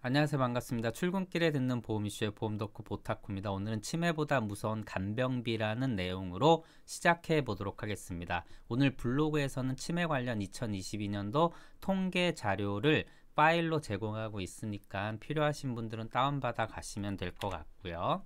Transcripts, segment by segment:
안녕하세요. 반갑습니다. 출근길에 듣는 보험 이슈의 보험 덕후 보타쿠입니다. 오늘은 치매보다 무서운 간병비라는 내용으로 시작해 보도록 하겠습니다. 오늘 블로그에서는 치매 관련 2022년도 통계 자료를 파일로 제공하고 있으니까 필요하신 분들은 다운받아 가시면 될 것 같고요.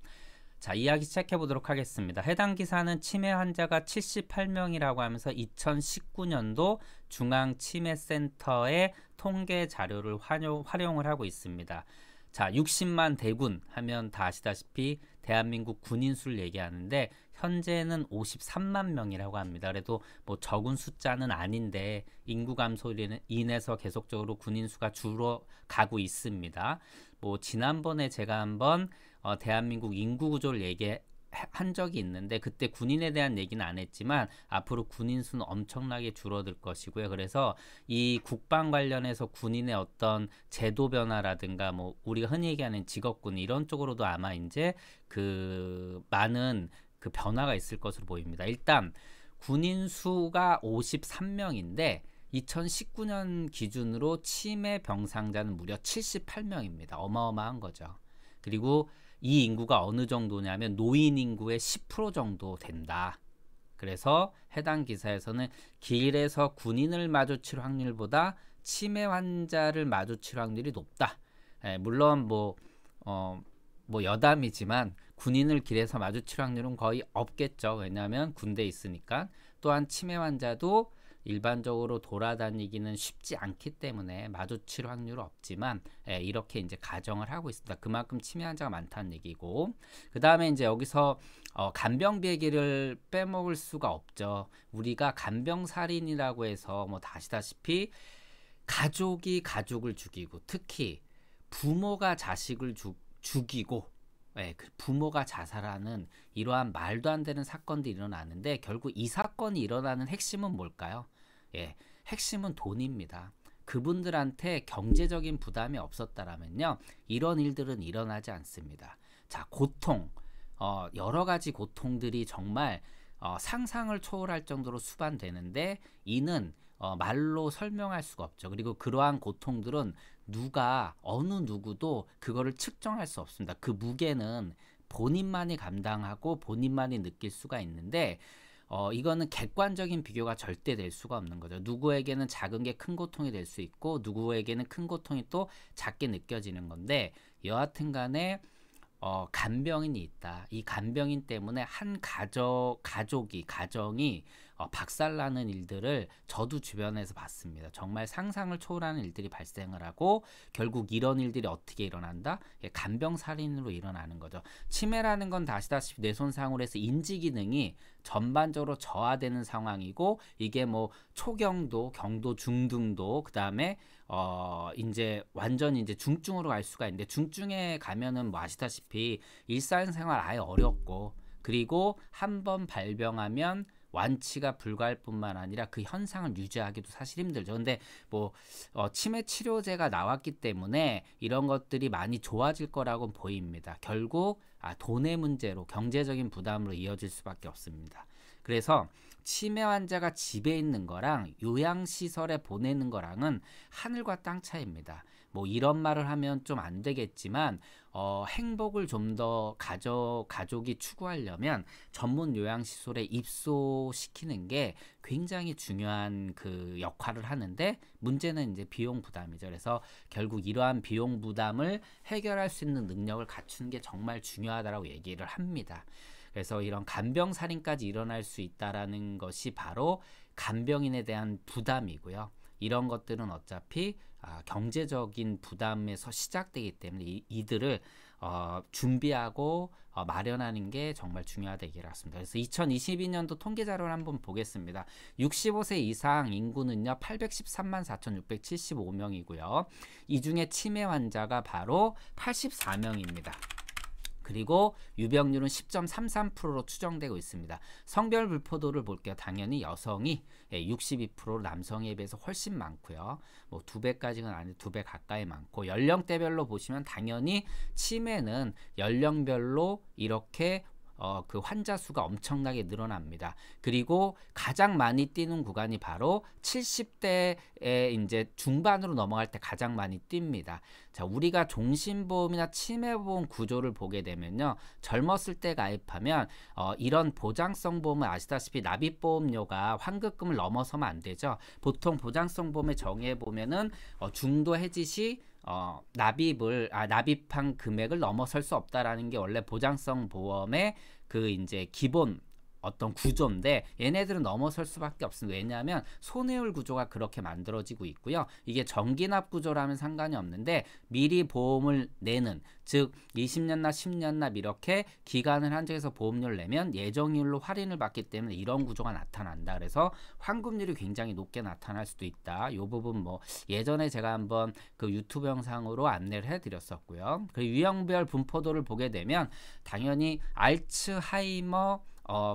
자, 이야기 시작해 보도록 하겠습니다. 해당 기사는 치매 환자가 78명이라고 하면서 2019년도 중앙치매센터의 통계 자료를 활용을 하고 있습니다. 자, 60만 대군 하면 다 아시다시피 대한민국 군인 수를 얘기하는데 현재는 53만 명이라고 합니다. 그래도 뭐 적은 숫자는 아닌데 인구 감소로 인해서 계속적으로 군인 수가 줄어가고 있습니다. 뭐 지난번에 제가 한번 대한민국 인구 구조를 얘기한 적이 있는데 그때 군인에 대한 얘기는 안 했지만 앞으로 군인 수는 엄청나게 줄어들 것이고요. 그래서 이 국방 관련해서 군인의 어떤 제도 변화라든가 뭐 우리가 흔히 얘기하는 직업군 이런 쪽으로도 아마 이제 그 많은 그 변화가 있을 것으로 보입니다. 일단 군인 수가 53명인데 2019년 기준으로 치매 병상자는 무려 78명입니다. 어마어마한 거죠. 그리고 이 인구가 어느 정도냐면 노인 인구의 10% 정도 된다. 그래서 해당 기사에서는 길에서 군인을 마주칠 확률보다 치매 환자를 마주칠 확률이 높다. 물론 뭐 여담이지만 군인을 길에서 마주칠 확률은 거의 없겠죠. 왜냐하면 군대에 있으니까. 또한 치매 환자도 일반적으로 돌아다니기는 쉽지 않기 때문에 마주칠 확률은 없지만 이렇게 이제 가정을 하고 있습니다. 그만큼 치매 환자가 많다는 얘기고, 그 다음에 이제 여기서 간병비 얘기를 빼먹을 수가 없죠. 우리가 간병살인이라고 해서 뭐 아시다시피 가족이 가족을 죽이고 특히 부모가 자식을 죽이고 그 부모가 자살하는 이러한 말도 안 되는 사건들이 일어나는데 결국 이 사건이 일어나는 핵심은 뭘까요? 핵심은 돈입니다. 그분들한테 경제적인 부담이 없었다라면요, 이런 일들은 일어나지 않습니다. 자, 고통, 여러 가지 고통들이 정말 상상을 초월할 정도로 수반되는데 이는 말로 설명할 수가 없죠. 그리고 그러한 고통들은 어느 누구도 그거를 측정할 수 없습니다. 그 무게는 본인만이 감당하고 본인만이 느낄 수가 있는데 이거는 객관적인 비교가 절대 될 수가 없는 거죠. 누구에게는 작은 게 큰 고통이 될 수 있고 누구에게는 큰 고통이 또 작게 느껴지는 건데 여하튼 간에 간병인이 있다. 이 간병인 때문에 한 가정이 박살나는 일들을 저도 주변에서 봤습니다. 정말 상상을 초월하는 일들이 발생을 하고 결국 이런 일들이 어떻게 일어난다? 간병살인으로 일어나는 거죠. 치매라는 건 아시다시피 뇌 손상으로 해서 인지 기능이 전반적으로 저하되는 상황이고 이게 뭐 초경도, 경도, 중등도, 그 다음에 이제 완전히 이제 중증으로 갈 수가 있는데 중증에 가면은 뭐 아시다시피 일상생활 아예 어렵고 그리고 한번 발병하면 완치가 불가할 뿐만 아니라 그 현상을 유지하기도 사실 힘들죠. 근데 뭐 치매 치료제가 나왔기 때문에 이런 것들이 많이 좋아질 거라고 보입니다. 결국 돈의 문제로 경제적인 부담으로 이어질 수밖에 없습니다. 그래서 치매 환자가 집에 있는 거랑 요양시설에 보내는 거랑은 하늘과 땅 차이입니다. 뭐 이런 말을 하면 좀 안 되겠지만 행복을 좀 더 가족이 추구하려면 전문 요양시설에 입소시키는 게 굉장히 중요한 그 역할을 하는데 문제는 이제 비용 부담이죠. 그래서 결국 이러한 비용 부담을 해결할 수 있는 능력을 갖추는 게 정말 중요하다고 얘기를 합니다. 그래서 이런 간병살인까지 일어날 수 있다라는 것이 바로 간병인에 대한 부담이고요. 이런 것들은 어차피 경제적인 부담에서 시작되기 때문에 이들을 준비하고 마련하는 게 정말 중요하다 얘기를 했습니다. 그래서 2022년도 통계 자료를 한번 보겠습니다. 65세 이상 인구는요 813만 4,675명이고요. 이 중에 치매 환자가 바로 84명입니다. 그리고 유병률은 10.33%로 추정되고 있습니다. 성별 불포도를 볼게요. 당연히 여성이 62%, 남성에 비해서 훨씬 많고요. 뭐 2배까지는 아닌데 2배 가까이 많고 연령대별로 보시면 당연히 치매는 연령별로 이렇게 그 환자 수가 엄청나게 늘어납니다. 그리고 가장 많이 뛰는 구간이 바로 70대에 이제 중반으로 넘어갈 때 가장 많이 뜁니다. 자, 우리가 종신보험이나 치매보험 구조를 보게 되면요, 젊었을 때 가입하면 이런 보장성 보험은 아시다시피 납입보험료가 환급금을 넘어서면 안 되죠. 보통 보장성 보험의 정의에 보면은 중도 해지 시 납입한 금액을 넘어설 수 없다라는 게 원래 보장성 보험의 그 이제 기본 어떤 구조인데, 얘네들은 넘어설 수밖에 없습니다. 왜냐하면 손해율 구조가 그렇게 만들어지고 있고요. 이게 정기납 구조라면 상관이 없는데, 미리 보험을 내는, 즉 20년 납, 10년 납 이렇게 기간을 한정해서 보험료를 내면 예정률로 할인을 받기 때문에 이런 구조가 나타난다. 그래서 환급률이 굉장히 높게 나타날 수도 있다. 이 부분 뭐 예전에 제가 한번 그 유튜브 영상으로 안내를 해드렸었고요. 그 유형별 분포도를 보게 되면 당연히 알츠하이머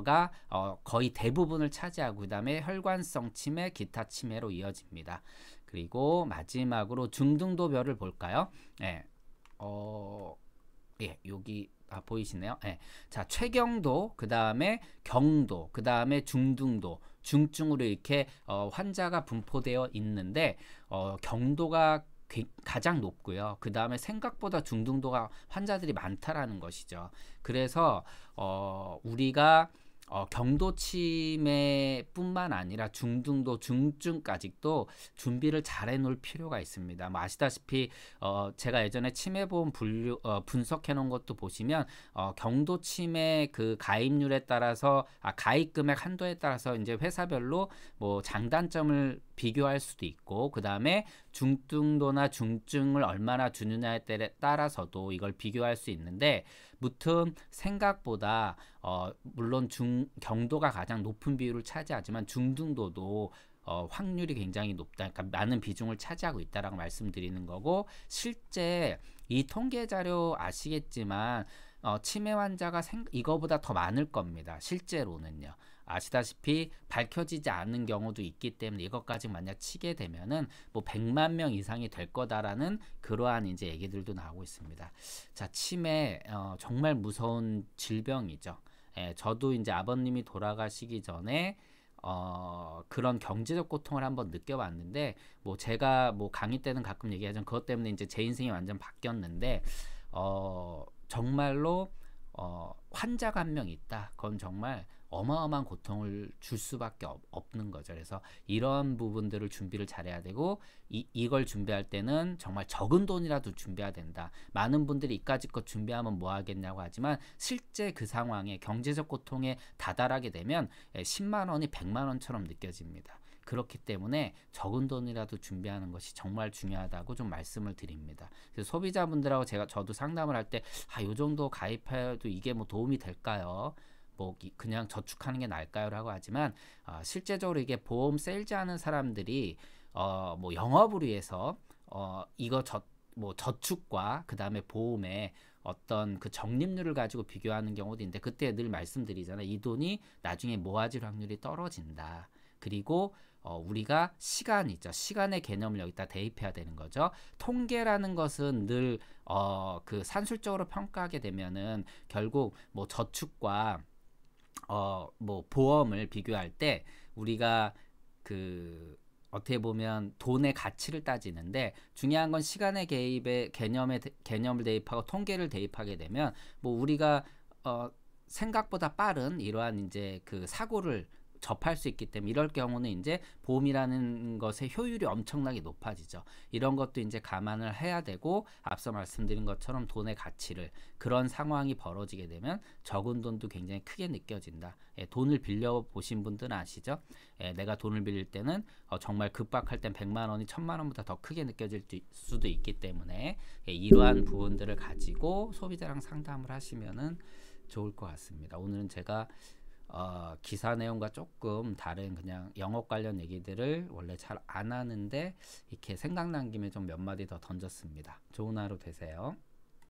가 거의 대부분을 차지하고, 그 다음에 혈관성 치매, 기타 치매로 이어집니다. 그리고 마지막으로 중등도별을 볼까요? 예, 예, 여기 보이시네요. 예. 자, 최경도, 그 다음에 경도, 그 다음에 중등도, 중증으로 이렇게 환자가 분포되어 있는데, 경도가 가장 높고요. 그 다음에 생각보다 중등도가 환자들이 많다라는 것이죠. 그래서 우리가 경도 치매뿐만 아니라 중등도, 중증까지도 준비를 잘 해놓을 필요가 있습니다. 뭐 아시다시피 제가 예전에 치매보험 분석해 놓은 것도 보시면 경도 치매 그 가입률에 따라서 가입 금액 한도에 따라서 이제 회사별로 뭐 장단점을 비교할 수도 있고, 그 다음에 중등도나 중증을 얼마나 주느냐에 따라서도 이걸 비교할 수 있는데, 무튼 생각보다 물론 경도가 가장 높은 비율을 차지하지만 중등도도 확률이 굉장히 높다. 그러니까 많은 비중을 차지하고 있다라고 말씀드리는 거고, 실제 이 통계 자료 아시겠지만 치매 환자가 이거보다 더 많을 겁니다. 실제로는요. 아시다시피 밝혀지지 않는 경우도 있기 때문에 이것까지 만약 치게 되면은 뭐 100만 명 이상이 될 거다라는 그러한 이제 얘기들도 나오고 있습니다. 자, 치매 정말 무서운 질병이죠. 예, 저도 이제 아버님이 돌아가시기 전에 그런 경제적 고통을 한번 느껴봤는데, 뭐 제가 뭐 강의 때는 가끔 얘기하지만 그것 때문에 이제 제 인생이 완전 바뀌었는데, 정말로 환자가 한 명 있다. 그건 정말 어마어마한 고통을 줄 수밖에 없는 거죠. 그래서 이런 부분들을 준비를 잘해야 되고, 이걸 준비할 때는 정말 적은 돈이라도 준비해야 된다. 많은 분들이 이까짓 것 준비하면 뭐 하겠냐고 하지만, 실제 그 상황에 경제적 고통에 다다르게 되면 10만 원이 100만 원처럼 느껴집니다. 그렇기 때문에 적은 돈이라도 준비하는 것이 정말 중요하다고 좀 말씀을 드립니다. 그래서 소비자분들하고 저도 상담을 할 때 요 정도 가입해도 이게 뭐 도움이 될까요? 뭐 그냥 저축하는 게 나을까요? 라고 하지만 실제적으로 이게 보험 세일즈 하는 사람들이 뭐 영업을 위해서 이거 뭐 저축과 그 다음에 보험의 어떤 그 적립률을 가지고 비교하는 경우도 있는데, 그때 늘 말씀드리잖아요. 이 돈이 나중에 모아질 확률이 떨어진다. 그리고 우리가 시간이죠. 시간의 개념을 여기다 대입해야 되는 거죠. 통계라는 것은 늘 그 산술적으로 평가하게 되면은 결국 뭐 저축과 뭐 보험을 비교할 때 우리가 그 어떻게 보면 돈의 가치를 따지는데, 중요한 건 시간의 개념을 대입하고 통계를 대입하게 되면 뭐 우리가 생각보다 빠른 이러한 이제 그 사고를 접할 수 있기 때문에, 이럴 경우는 이제 보험이라는 것의 효율이 엄청나게 높아지죠. 이런 것도 이제 감안을 해야 되고, 앞서 말씀드린 것처럼 돈의 가치를, 그런 상황이 벌어지게 되면 적은 돈도 굉장히 크게 느껴진다. 돈을 빌려 보신 분들은 아시죠? 내가 돈을 빌릴 때는 정말 급박할 땐 100만 원이 1000만 원보다 더 크게 느껴질 수도 있기 때문에 이러한 부분들을 가지고 소비자랑 상담을 하시면은 좋을 것 같습니다. 오늘은 제가 기사 내용과 조금 다른 그냥 영업 관련 얘기들을 원래 잘 안 하는데 이렇게 생각난 김에 좀 몇 마디 더 던졌습니다. 좋은 하루 되세요.